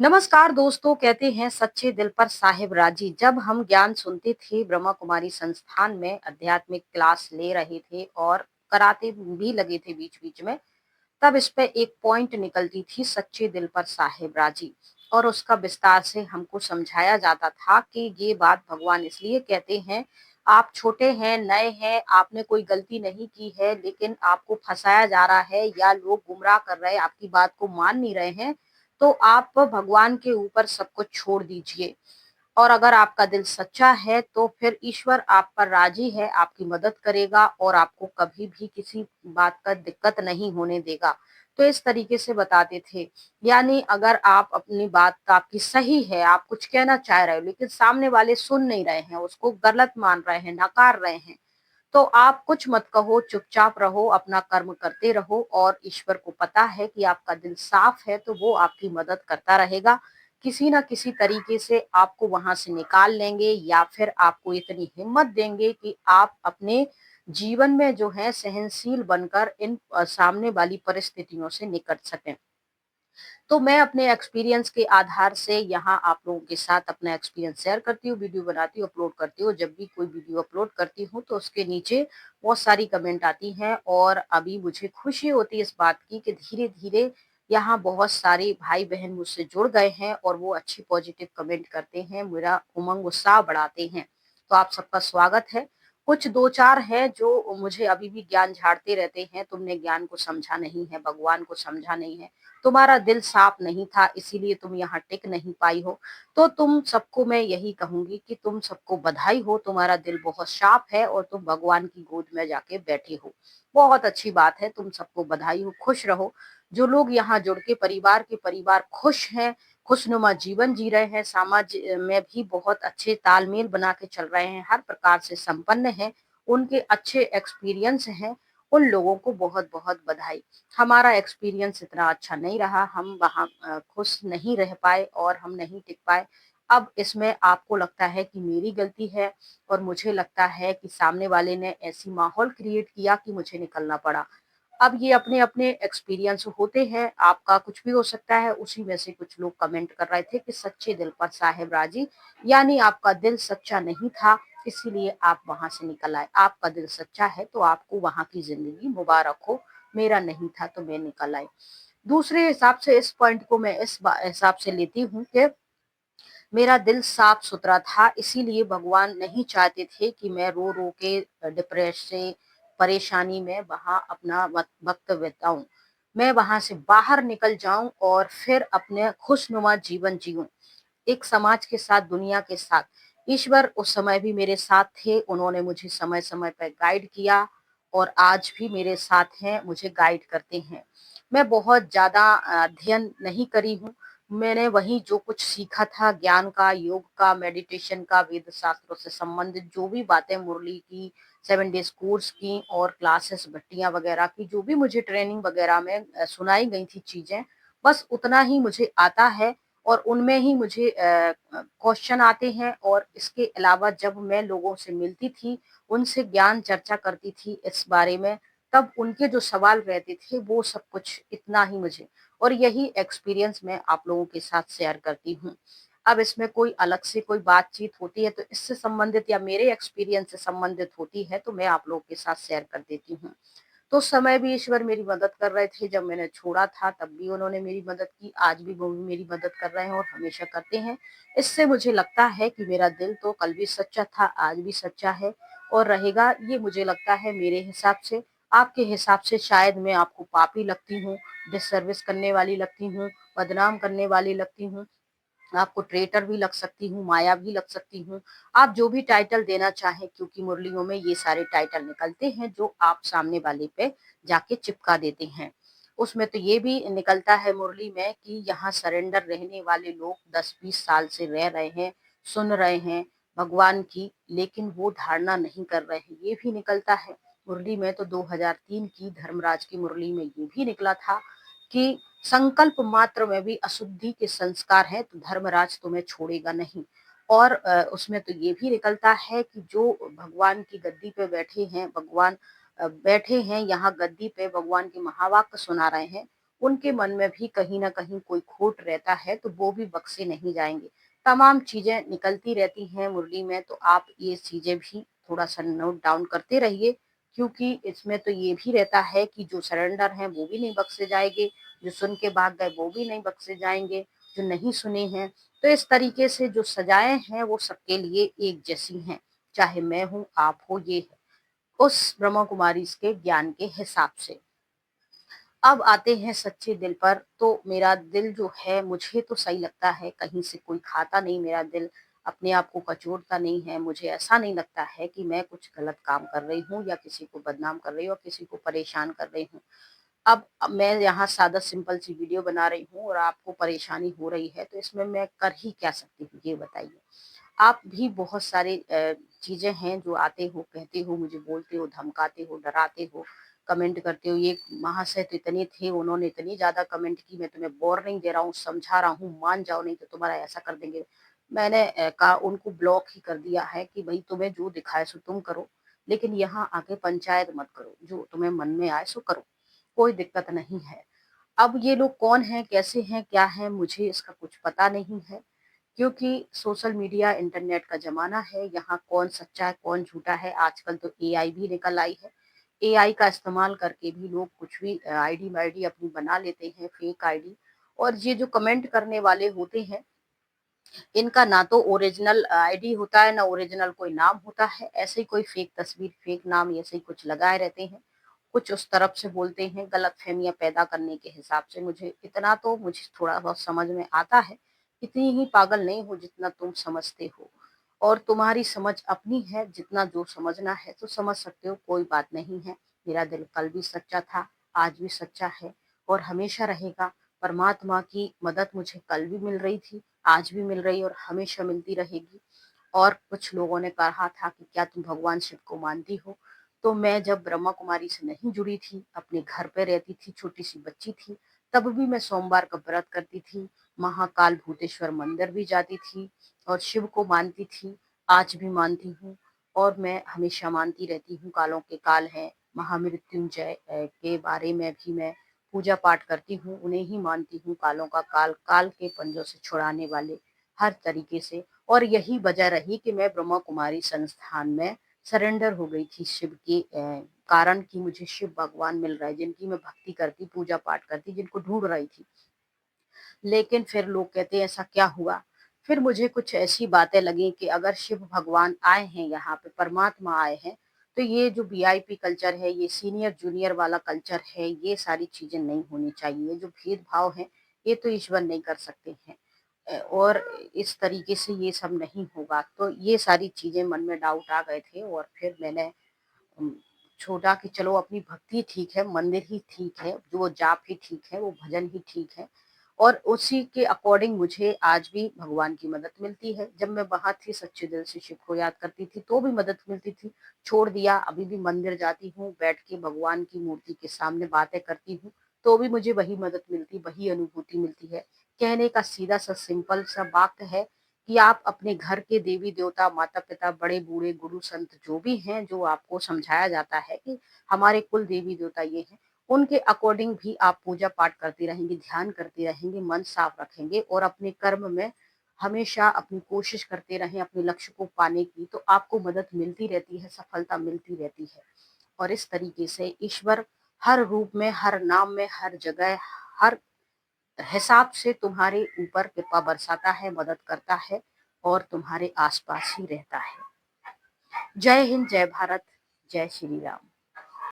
नमस्कार दोस्तों, कहते हैं सच्चे दिल पर साहिब राजी। जब हम ज्ञान सुनते थे, ब्रह्मा कुमारी संस्थान में आध्यात्मिक क्लास ले रहे थे और कराते भी लगे थे बीच बीच में, तब इस पे एक पॉइंट निकलती थी, सच्चे दिल पर साहिब राजी। और उसका विस्तार से हमको समझाया जाता था कि ये बात भगवान इसलिए कहते हैं, आप छोटे हैं, नए हैं, आपने कोई गलती नहीं की है, लेकिन आपको फंसाया जा रहा है या लोग गुमराह कर रहे हैं, आपकी बात को मान नहीं रहे हैं, तो आप भगवान के ऊपर सब कुछ छोड़ दीजिए। और अगर आपका दिल सच्चा है तो फिर ईश्वर आप पर राजी है, आपकी मदद करेगा और आपको कभी भी किसी बात का दिक्कत नहीं होने देगा। तो इस तरीके से बताते थे। यानी अगर आप अपनी बात आपकी सही है, आप कुछ कहना चाह रहे हो लेकिन सामने वाले सुन नहीं रहे हैं, उसको गलत मान रहे हैं, नकार रहे हैं, तो आप कुछ मत कहो, चुपचाप रहो, अपना कर्म करते रहो और ईश्वर को पता है कि आपका दिल साफ है तो वो आपकी मदद करता रहेगा। किसी ना किसी तरीके से आपको वहां से निकाल लेंगे या फिर आपको इतनी हिम्मत देंगे कि आप अपने जीवन में जो है सहनशील बनकर इन सामने वाली परिस्थितियों से निकट सकें। तो मैं अपने एक्सपीरियंस के आधार से यहाँ आप लोगों के साथ अपना एक्सपीरियंस शेयर करती हूँ, वीडियो बनाती हूँ, अपलोड करती हूँ। जब भी कोई वीडियो अपलोड करती हूँ तो उसके नीचे बहुत सारी कमेंट आती हैं और अभी मुझे खुशी होती है इस बात की कि धीरे-धीरे यहाँ बहुत सारे भाई-बहन मुझसे जुड़ गए हैं और वो अच्छी पॉजिटिव कमेंट करते हैं, मेरा उमंग उत्साह बढ़ाते हैं। तो आप सबका स्वागत है। कुछ 2-4 हैं जो मुझे अभी भी ज्ञान झाड़ते रहते हैं, तुमने ज्ञान को समझा नहीं है, भगवान को समझा नहीं है, तुम्हारा दिल साफ नहीं था इसीलिए तुम यहाँ टिक नहीं पाई हो। तो तुम सबको मैं यही कहूंगी कि तुम सबको बधाई हो, तुम्हारा दिल बहुत साफ है और तुम भगवान की गोद में जाके बैठे हो। बहुत अच्छी बात है, तुम सबको बधाई हो, खुश रहो। जो लोग यहाँ जुड़ के परिवार के परिवार खुश हैं, खुशनुमा जीवन जी रहे हैं, समाज में भी बहुत अच्छे तालमेल बना के चल रहे हैं, हर प्रकार से संपन्न हैं, उनके अच्छे एक्सपीरियंस हैं, उन लोगों को बहुत बहुत बधाई। हमारा एक्सपीरियंस इतना अच्छा नहीं रहा, हम वहाँ खुश नहीं रह पाए और हम नहीं टिक पाए। अब इसमें आपको लगता है कि मेरी गलती है और मुझे लगता है कि सामने वाले ने ऐसी माहौल क्रिएट किया कि मुझे निकलना पड़ा। अब ये अपने-अपने एक्सपीरियंस होते हैं, आपका कुछ भी हो सकता है। उसी में से कुछ लोग कमेंट कर रहे थे कि सच्चे दिल पर साहिब राजी, यानी आपका दिल सच्चा नहीं था, इसीलिए आप वहाँ से निकल आए। आपका दिल सच्चा है तो आपको वहाँ की ज़िंदगी मुबारक हो, मेरा नहीं था तो मैं निकल आई। दूसरे हिसाब से इस पॉइंट को मैं इस हिसाब से लेती हूँ कि मेरा दिल साफ-सुथरा था, इसीलिए भगवान नहीं चाहते थे कि मैं रो-रो के डिप्रेस से, परेशानी में वहाँ अपना वक़्त बिताऊँ। मैं वहाँ से बाहर निकल जाऊँ और फिर अपने खुशनुमा जीवन जिऊँ। एक समाज के साथ, दुनिया के साथ। ईश्वर उस समय भी मेरे साथ थे, उन्होंने मुझे समय-समय पे गाइड किया और आज भी मेरे साथ हैं, मुझे गाइड करते हैं। मैं बहुत ज़्यादा अध्ययन नहीं करी हूँ, मैंने वहीं जो कुछ सीखा था ज्ञान का, योग का, मेडिटेशन का, वेद शास्त्रों से संबंधित जो भी बातें मुरली की, 7 डेज़ कोर्स की और क्लासेस भट्टियाँ वगैरह की, जो भी मुझे ट्रेनिंग वगैरह में सुनाई गई थी चीज़ें, बस उतना ही मुझे आता है और उनमें ही मुझे क्वेश्चन आते हैं और इसके अलावा जब मैं लोगों से मिलती थी, उनसे ज्ञान चर्चा करती थी इस बारे में, तब उनके जो सवाल रहते थे वो सब कुछ इतना ही मुझे और यही एक्सपीरियंस मैं आप लोगों के साथ शेयर करती हूँ। अब इसमें कोई अलग से कोई बातचीत होती है तो इससे संबंधित या मेरे एक्सपीरियंस से संबंधित होती है तो मैं आप लोगों के साथ शेयर कर देती हूँ। तो उस समय भी ईश्वर मेरी मदद कर रहे थे, जब मैंने छोड़ा था तब भी उन्होंने मेरी मदद की, आज भी वो मेरी मदद कर रहे हैं और हमेशा करते हैं। इससे मुझे लगता है कि मेरा दिल तो कल भी सच्चा था, आज भी सच्चा है और रहेगा, ये मुझे लगता है मेरे हिसाब से। आपके हिसाब से शायद मैं आपको पापी लगती हूँ, डिससर्विस करने वाली लगती हूँ, बदनाम करने वाली लगती हूँ, आपको ट्रेटर भी लग सकती हूँ, माया भी लग सकती हूँ। आप जो भी टाइटल देना चाहें, क्योंकि मुरलियों में ये सारे टाइटल निकलते हैं जो आप सामने वाले पे जाके चिपका देते हैं। उसमें तो ये भी निकलता है मुरली में कि यहाँ सरेंडर रहने वाले लोग 10-20 साल से रह रहे हैं, सुन रहे हैं भगवान की, लेकिन वो धारणा नहीं कर रहे हैं, ये भी निकलता है। मुरली में तो 2003 की धर्मराज की मुरली में ये भी निकला था कि संकल्प मात्र में भी अशुद्धि के संस्कार हैं तो धर्मराज तुम्हें छोड़ेगा नहीं। और उसमें तो ये भी निकलता है कि जो भगवान की गद्दी पे बैठे हैं, भगवान बैठे हैं यहाँ गद्दी पे, भगवान के महावाक्य सुना रहे हैं, उनके मन में भी कहीं न कहीं कोई खोट रहता है, तो वो भी बख्शे नहीं जाएँगे। तमाम चीज़ें निकलती रहती हैं मुरली में, तो आप ये चीज़ें भी थोड़ा-सा नोट डाउन करते रहिए, क्योंकि इसमें तो ये भी रहता है कि जो सरेंडर हैं वो भी नहीं बख्शे जाएँगे, जो सुन के भाग गए वो भी नहीं बख्शे जाएँगे, जो नहीं सुने हैं। तो इस तरीके से जो सजाएँ हैं वो सबके लिए एक जैसी हैं, चाहे मैं हूँ, आप हो, ये है। उस ब्रह्मा कुमारी के ज्ञान के हिसाब से। अब आते हैं सच्चे दिल पर, तो मेरा दिल जो है मुझे तो सही लगता है, कहीं से कोई खाता नहीं मेरा दिल, अपने आप को कचोटता नहीं है, मुझे ऐसा नहीं लगता है कि मैं कुछ गलत काम कर रही हूँ या किसी को बदनाम कर रही हूँ या किसी को परेशान कर रही हूँ। अब मैं यहाँ सादा सिंपल सी वीडियो बना रही हूँ और आपको परेशानी हो रही है, तो इसमें मैं कर ही क्या सकती हूँ, ये बताइए? आप भी बहुत सारे चीज़ें हैं जो आते हो, कहते हो, मुझे बोलते हो, धमकाते हो, डराते हो, कमेंट करते हो, ये महाशय तो इतने थे, उन्होंने इतनी ज़्यादा कमेंट की, मैं तुम्हें वार्निंग दे रहा हूँ, समझा रहा हूँ, मान जाओ नहीं तो तुम्हारा ऐसा कर देंगे। मैंने कहा उनको ब्लॉक ही कर दिया है कि भई तुम्हें जो दिखाए सो तुम करो, लेकिन यहाँ आके पंचायत मत करो, जो तुम्हें मन में आए सो करो, कोई दिक्कत नहीं है। अब ये लोग कौन हैं, कैसे हैं, क्या हैं, मुझे इसका कुछ पता नहीं है। क्योंकि सोशल मीडिया इंटरनेट का ज़माना है, यहाँ कौन सच्चा है, कौन झूठा है, आजकल तो एआई भी निकल आई है। एआई का इस्तेमाल करके भी लोग कुछ भी आईडी वाईडी अपनी बना लेते हैं, फेक आईडी। और ये जो कमेंट करने वाले होते हैं, इनका ना तो ओरिजिनल आईडी होता है, ना ओरिजिनल कोई नाम होता है, ऐसे ही कोई फेक तस्वीर, फेक नाम ऐसे ही कुछ लगाए रहते हैं। कुछ उस तरफ से बोलते हैं गलतफ़हमियाँ पैदा करने के हिसाब से। मुझे इतना तो मुझे थोड़ा बहुत समझ में आता है, इतनी ही पागल नहीं हूँ जितना तुम समझते हो। और तुम्हारी समझ अपनी है, जितना जो समझना है तो समझ सकते हो, कोई बात नहीं है। मेरा दिल कल भी सच्चा था, आज भी सच्चा है और हमेशा रहेगा। परमात्मा की मदद मुझे कल भी मिल रही थी, आज भी मिल रही है और हमेशा मिलती रहेगी। और कुछ लोगों ने कहा था कि क्या तुम भगवान शिव को मानती हो? तो मैं जब ब्रह्मा कुमारी से नहीं जुड़ी थी, अपने घर पे रहती थी, छोटी-सी बच्ची थी, तब भी मैं सोमवार का व्रत करती थी, महाकाल भूतेश्वर मंदिर भी जाती थी और शिव को मानती थी, आज भी मानती हूँ और मैं हमेशा मानती रहती हूँ, कालों के काल हैं, महामृत्युंजय के बारे में भी मैं पूजा पाठ करती हूँ, उन्हें ही मानती हूँ, कालों का काल, काल के पंजों से छुड़ाने वाले, हर तरीके से। और यही वजह रही कि मैं ब्रह्मा कुमारी संस्थान में सरेंडर हो गई थी शिव के कारण कि मुझे शिव भगवान मिल रहा है, जिनकी मैं भक्ति करती, पूजा पाठ करती, जिनको ढूँढ रही थी। लेकिन फिर लोग कहते हैं ऐसा क्या हुआ? फिर मुझे कुछ ऐसी बातें लगी कि अगर शिव भगवान आए हैं यहाँ पे, परमात्मा आए हैं, तो ये जो वीआईपी कल्चर है, ये सीनियर जूनियर वाला कल्चर है, ये सारी चीज़ें नहीं होनी चाहिए। ये जो भेदभाव है, ये तो ईश्वर नहीं कर सकते हैं। और इस तरीके से ये सब नहीं होगा। तो ये सारी चीज़ें मन में डाउट आ गए थे और फिर मैंने उम, छोड़ा कि चलो अपनी भक्ति ठीक है, मंदिर ही ठीक है, जो जाप ही ठीक है, वो भजन ही ठीक है और उसी के अकॉर्डिंग मुझे आज भी भगवान की मदद मिलती है। जब मैं वहाँ थी सच्चे दिल से शिव को याद करती थी, तो भी मदद मिलती थी। छोड़ दिया, अभी भी मंदिर जाती हूँ, बैठ के भगवान की मूर्ति के सामने बातें करती हूँ, तो भी मुझे वही मदद मिलती, वही अनुभूति मिलती है। कहने का सीधा-सा सिंपल सा वाक्य है कि आप अपने घर के देवी-देवता, माता-पिता, बड़े-बूढ़े, गुरु-संत जो भी हैं, जो आपको समझाया जाता है कि हमारे कुल देवी-देवता ये हैं, उनके अकॉर्डिंग भी आप पूजा-पाठ करती रहेंगी, ध्यान करती रहेंगी, मन साफ रखेंगे और अपने कर्म में हमेशा अपनी कोशिश करते रहें अपने लक्ष्य को पाने की, तो आपको मदद मिलती रहती है, सफलता मिलती रहती है। और इस तरीके से ईश्वर हर रूप में, हर नाम में, हर जगह, हर हिसाब से तुम्हारे ऊपर कृपा बरसाता है, मदद करता है और तुम्हारे आसपास ही रहता है। जय हिंद, जय भारत, जय श्री राम।